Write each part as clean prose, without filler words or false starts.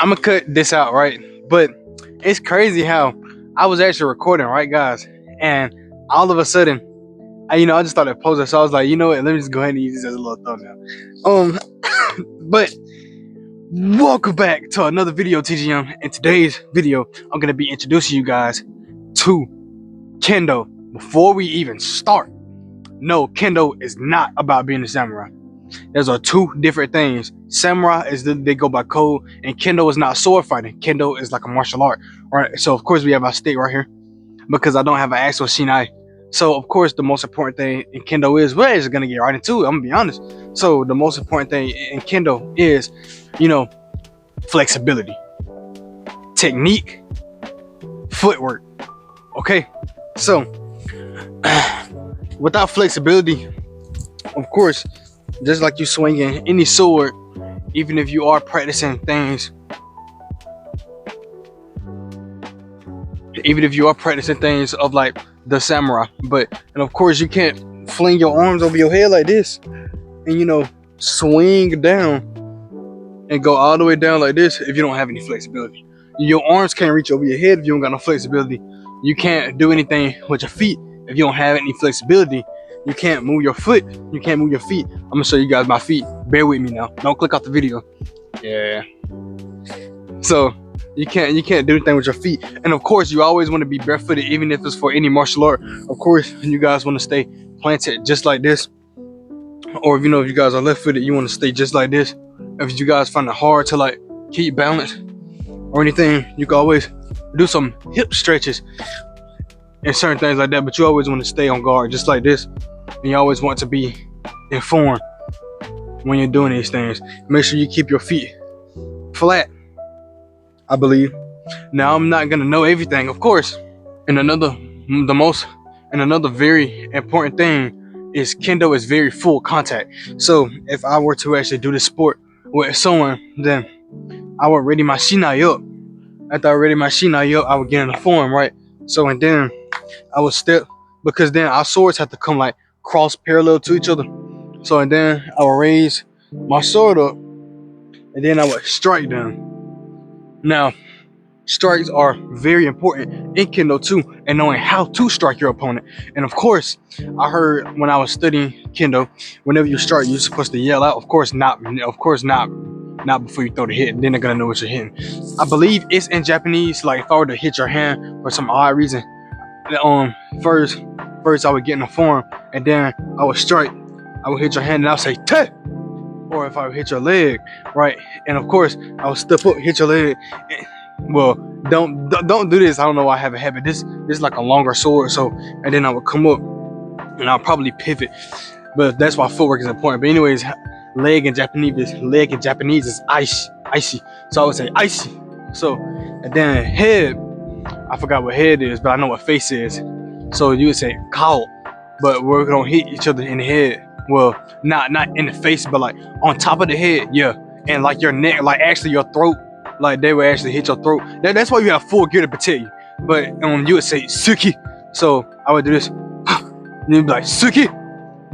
I'm gonna cut this out, right? But it's crazy how I was actually recording, right, guys? And all of a sudden, I just started posting. So I was like, you know what? Let me just go ahead and use this as a little thumbnail. Um, but welcome back to another video, TGM. In today's video, I'm gonna be introducing you guys to Kendo. Before we even start, no, Kendo is not about being a samurai. Those are two different things. Samurai they go by code, and Kendo is not sword fighting. Kendo is like a martial art, right? So of course we have our stick right here because I don't have an actual shinai. So of course the most important thing in Kendo is we're just gonna get right into it. I'm gonna be honest. So the most important thing in Kendo is, flexibility, technique, footwork. Okay, so without flexibility, of course, just like you swinging any sword, even if you are practicing things, of like the samurai, and of course you can't fling your arms over your head like this and swing down and go all the way down like this if you don't have any flexibility. Your arms can't reach over your head if you don't got no flexibility. You can't do anything with your feet if you don't have any flexibility. You can't move your foot. You can't move your feet. I'm gonna show you guys my feet. Bear with me now. Don't click off the video. Yeah. So you can't do anything with your feet. And of course, you always want to be barefooted, even if it's for any martial art. Of course, you guys want to stay planted just like this. Or if you guys are left-footed, you want to stay just like this. If you guys find it hard to like keep balance or anything, you can always do some hip stretches and certain things like that. But you always want to stay on guard just like this. And you always want to be informed when you're doing these things. Make sure you keep your feet flat, I believe. Now, I'm not gonna know everything, of course. And another very important thing is Kendo is very full contact. So if I were to actually do this sport with someone, then I would ready my shinai up. After I ready my shinai up, I would get in the form, right? So and then I would step, because then our swords have to come like cross parallel to each other. So and then I would raise my sword up, and then I would strike them. Now, strikes are very important in Kendo too, and knowing how to strike your opponent. And of course, I heard when I was studying Kendo, whenever you strike, you're supposed to yell out. Of course not before you throw the hit. Then they're gonna know what you're hitting. I believe it's in Japanese. Like if I were to hit your hand for some odd reason, first I would get in the form, and then I would strike. I would hit your hand, and I would say "te," or if I would hit your leg, right? And of course, I would step up, hit your leg. Well, don't do this. I don't know why I have a habit. This is like a longer sword, so and then I would come up and I'll probably pivot. But that's why footwork is important. But anyways, leg in Japanese is icy. So I would say icy. So and then head, I forgot what head is, but I know what face is. So you would say kao, but we're gonna hit each other in the head. Well, not in the face, but like on top of the head, yeah. And like your neck, like actually your throat. Like they would actually hit your throat. That's why you have full gear to protect you. But you would say suki. So I would do this. And you'd be like suki.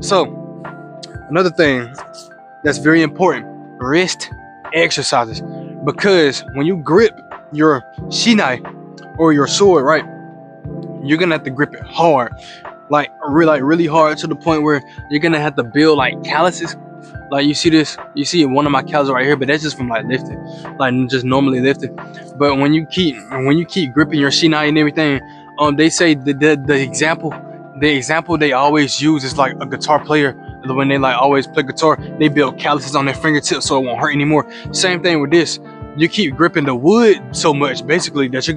So another thing that's very important, wrist exercises. Because when you grip your shinai or your sword, right, you're gonna have to grip it hard. Like really hard, to the point where you're gonna have to build like calluses. Like you see one of my calluses right here, but that's just from like lifting, like just normally lifting. But when you keep gripping your shinai and everything, they say the example they always use is like a guitar player. When they like always play guitar, they build calluses on their fingertips so it won't hurt anymore. Same thing with this. You keep gripping the wood so much, basically, that you're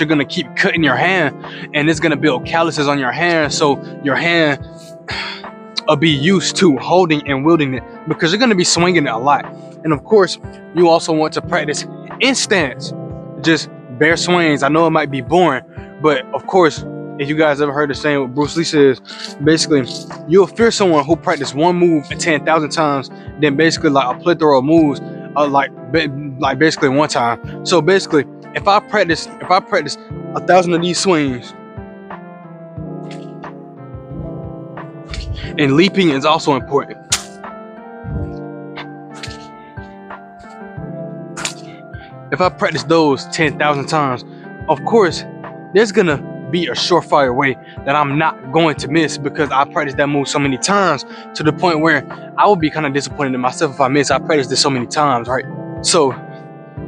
gonna keep cutting your hand, and it's gonna build calluses on your hand, so your hand be used to holding and wielding it, because you're going to be swinging it a lot. And of course, you also want to practice in stance, just bare swings. I know it might be boring, but of course, if you guys ever heard the saying what Bruce Lee says, basically you'll fear someone who practiced one move 10,000 times than basically like a plethora of moves like basically one time. So basically, if I practice 1,000 of these swings, and leaping is also important. if I practice those 10,000 times, of course, there's gonna be a surefire way that I'm not going to miss because I practiced that move so many times to the point where I would be kind of disappointed in myself if I miss. I practiced this so many times, right? So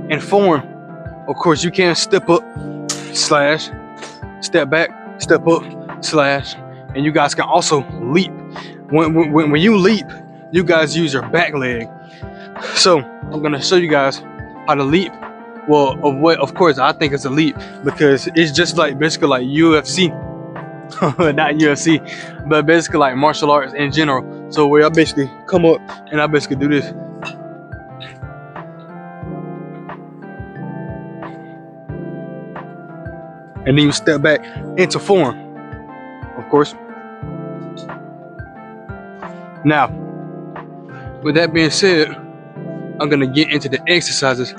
in form, of course, you can step up, slash, step back, step up, slash, and you guys can also leap. When you leap, you guys use your back leg. So I'm gonna show you guys how to leap. Well, of course, I think it's a leap because it's just like basically like UFC, not UFC, but basically like martial arts in general. So where I basically come up and I basically do this. And then you step back into form, of course. Now, with that being said, I'm gonna get into the exercises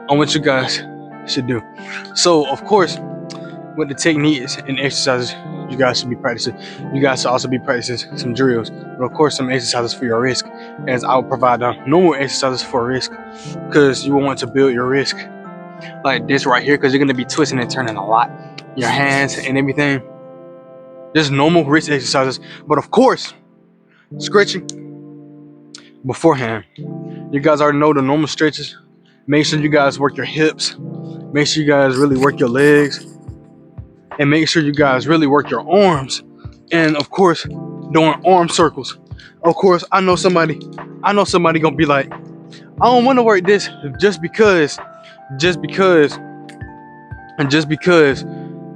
on what you guys should do. So, of course, with the techniques and exercises you guys should be practicing, you guys should also be practicing some drills, but of course some exercises for your wrist, as I'll provide normal exercises for wrist because you want to build your wrist like this right here because you're going to be twisting and turning a lot, your hands and everything. Just normal wrist exercises, but of course stretching beforehand. You guys already know the normal stretches. Make sure you guys work your hips, make sure you guys really work your legs, and make sure you guys really work your arms. And of course, doing arm circles. Of course, I know somebody gonna be like, I don't want to work this just because,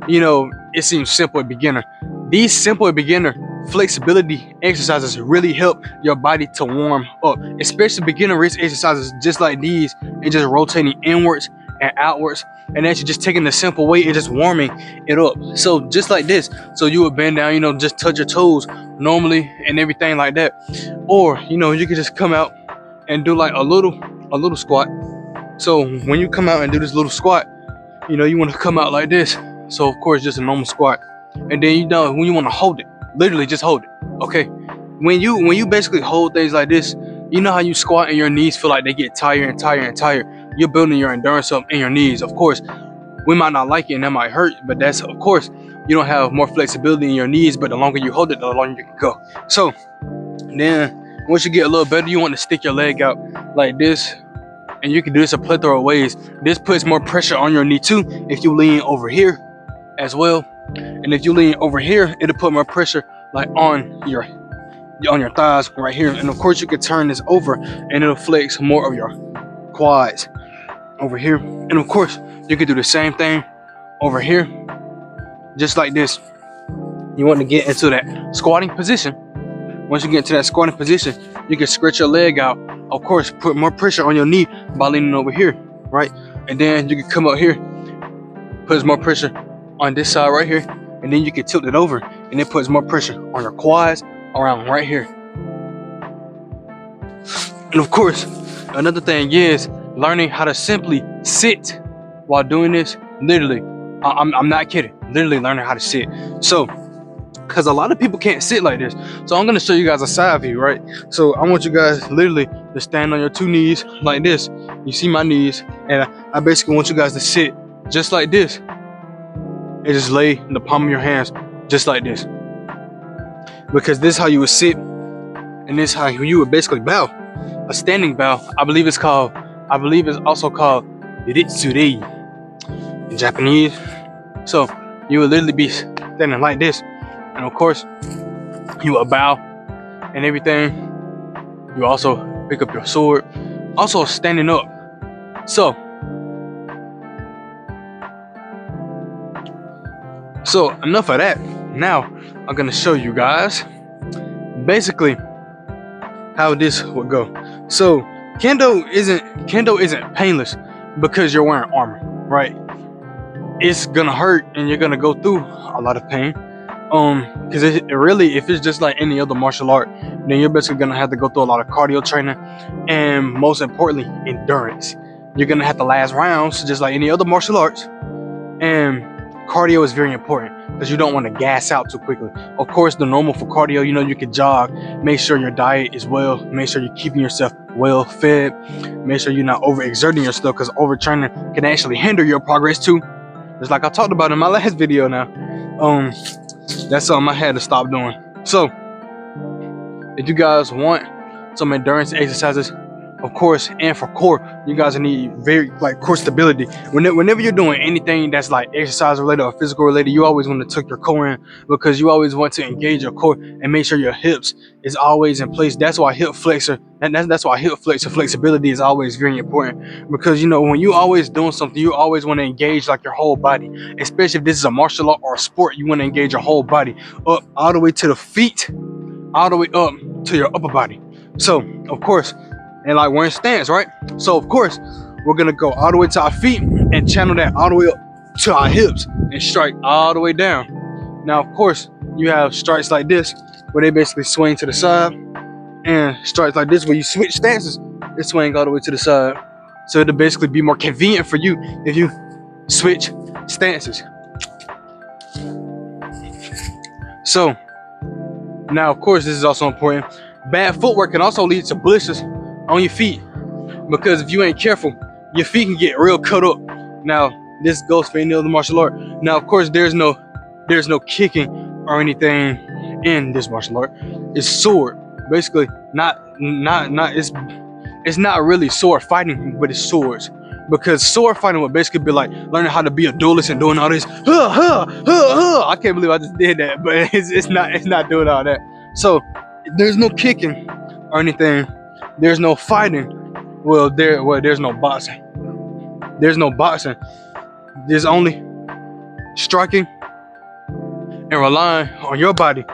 you know, it seems simple at beginner. These simple at beginner flexibility exercises really help your body to warm up, especially beginner wrist exercises just like these, and just rotating inwards and outwards, and actually just taking the simple way and just warming it up. So just like this, so you would bend down, you know, just touch your toes normally and everything like that. Or, you know, you could just come out and do like a little squat. So when you come out and do this little squat, you know, you want to come out like this. So of course, just a normal squat. And then, you know, when you want to hold it, literally just hold it. Okay, when you basically hold things like this, you know how you squat and your knees feel like they get tired and tired and tired. You're building your endurance up in your knees. Of course, we might not like it and that might hurt, but that's, of course, you don't have more flexibility in your knees, but the longer you hold it, the longer you can go. So then once you get a little better, you want to stick your leg out like this, and you can do this a plethora of ways. This puts more pressure on your knee too if you lean over here as well. And if you lean over here, it'll put more pressure like on your thighs right here. And of course, you can turn this over and it'll flex more of your quads over here. And of course, you can do the same thing over here, just like this. You want to get into that squatting position. Once you get into that squatting position, you can stretch your leg out. Of course, put more pressure on your knee by leaning over here, right? And then you can come up here, puts more pressure on this side right here, and then you can tilt it over, and it puts more pressure on your quads around right here. And of course, another thing is learning how to simply sit while doing this. Literally, I'm not kidding. Literally learning how to sit. So, because a lot of people can't sit like this. So I'm gonna show you guys a side view, right? So I want you guys literally to stand on your two knees like this. You see my knees, and I basically want you guys to sit just like this. And just lay in the palm of your hands just like this. Because this is how you would sit, and this is how you would basically bow. A standing bow, I believe it's also called ritsuri in Japanese. So you would literally be standing like this. And of course, you will bow and everything. You also pick up your sword. Also standing up. So enough of that. Now I'm gonna show you guys basically how this would go. So Kendo isn't painless because you're wearing armor, right? It's gonna hurt and you're gonna go through a lot of pain. Because it really, if it's just like any other martial art, then you're basically gonna have to go through a lot of cardio training, and most importantly, endurance. You're gonna have to last rounds just like any other martial arts, and cardio is very important because you don't want to gas out too quickly. Of course, the normal for cardio, you know, you can jog, make sure your diet is well, make sure you're keeping yourself well fed. Make sure you're not overexerting yourself, because overtraining can actually hinder your progress too. Just like I talked about in my last video now. That's something I had to stop doing. So if you guys want some endurance exercises, of course, and for core, you guys need very core stability. Whenever you're doing anything that's like exercise related or physical related, you always want to tuck your core in, because you always want to engage your core and make sure your hips is always in place. That's why hip flexor, that's why hip flexor flexibility is always very important, because when you always doing something, you always want to engage like your whole body. Especially if this is a martial art or a sport, you want to engage your whole body up all the way to the feet, all the way up to your upper body. So of course, and like we're in stance, right? So of course, we're gonna go all the way to our feet and channel that all the way up to our hips and strike all the way down. Now, of course, you have strikes like this where they basically swing to the side, and strikes like this where you switch stances, they swing all the way to the side. So it'll basically be more convenient for you if you switch stances. So now, of course, this is also important. Bad footwork can also lead to blisters on your feet, because if you ain't careful, your feet can get real cut up. Now, this goes for any other martial art. Now, of course, there's no kicking or anything in this martial art. It's sword, basically. It's not really sword fighting, but it's swords. Because sword fighting would basically be like learning how to be a duelist and doing all this. I can't believe I just did that, but it's not doing all that. So there's no kicking or anything. There's no fighting. There's no boxing. There's no boxing. There's only striking and relying on your body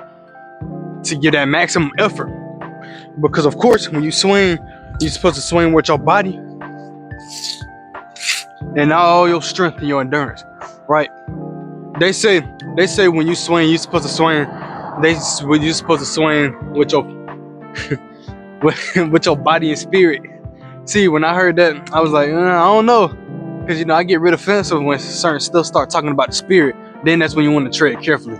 to give that maximum effort. Because of course, when you swing, you're supposed to swing with your body and all your strength and your endurance, right? They say when you swing, you're supposed to swing. You're supposed to swing with your with your body and spirit. See, when I heard that, I was like, I don't know, because I get real offensive when certain stuff start talking about the spirit. Then that's when you want to tread carefully,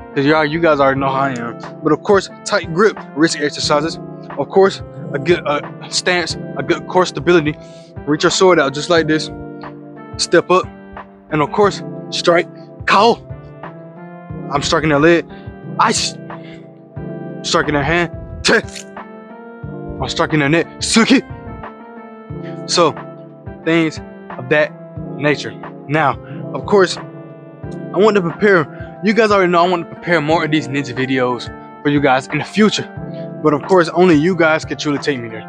because you guys already know how I am. But of course, tight grip, wrist exercises. Of course, a good stance, a good core stability. Reach your sword out just like this. Step up, and of course, strike. Call. I'm striking that leg. Striking that hand. I'm striking that neck. Suck it. So, things of that nature. Now, of course, I want to prepare. You guys already know I want to prepare more of these ninja videos for you guys in the future. But of course, only you guys can truly take me there.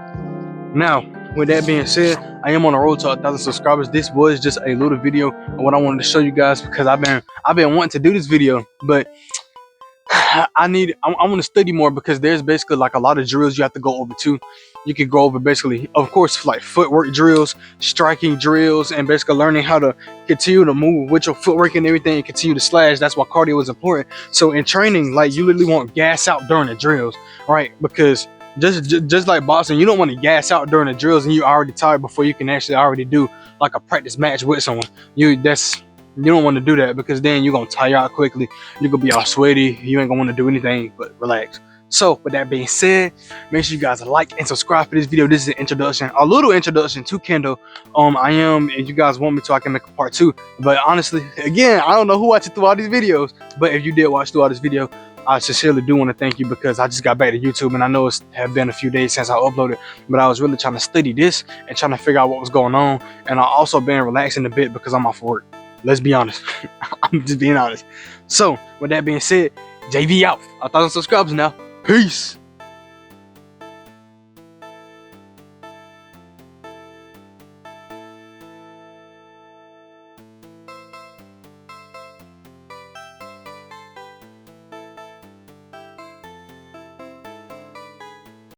Now, with that being said, I am on the road to 1,000 subscribers. This was just a little video of what I wanted to show you guys, because I've been wanting to do this video, but I want to study more, because there's basically like a lot of drills you have to go over too. You can go over basically, of course, like footwork drills, striking drills, and basically learning how to continue to move with your footwork and everything and continue to slash. That's why cardio is important. So in training, like, you literally want gas out during the drills, right? Because just like boxing, you don't want to gas out during the drills and you're already tired before you can actually already do like a practice match with someone. You don't want to do that, because then you're gonna tire out quickly. You're gonna be all sweaty. You ain't gonna want to do anything but relax. So with that being said, make sure you guys like and subscribe for this video. This is an introduction, a little introduction to Kendo. If you guys want me to, I can make a part 2. But honestly, again, I don't know who watched through all these videos, but if you did watch through all this video, I sincerely do want to thank you, because I just got back to YouTube and I know it's have been a few days since I uploaded, but I was really trying to study this and trying to figure out what was going on. And I also been relaxing a bit because I'm off work. Let's be honest. I'm just being honest. So with that being said, JV out. 1,000 subscribers now. Peace.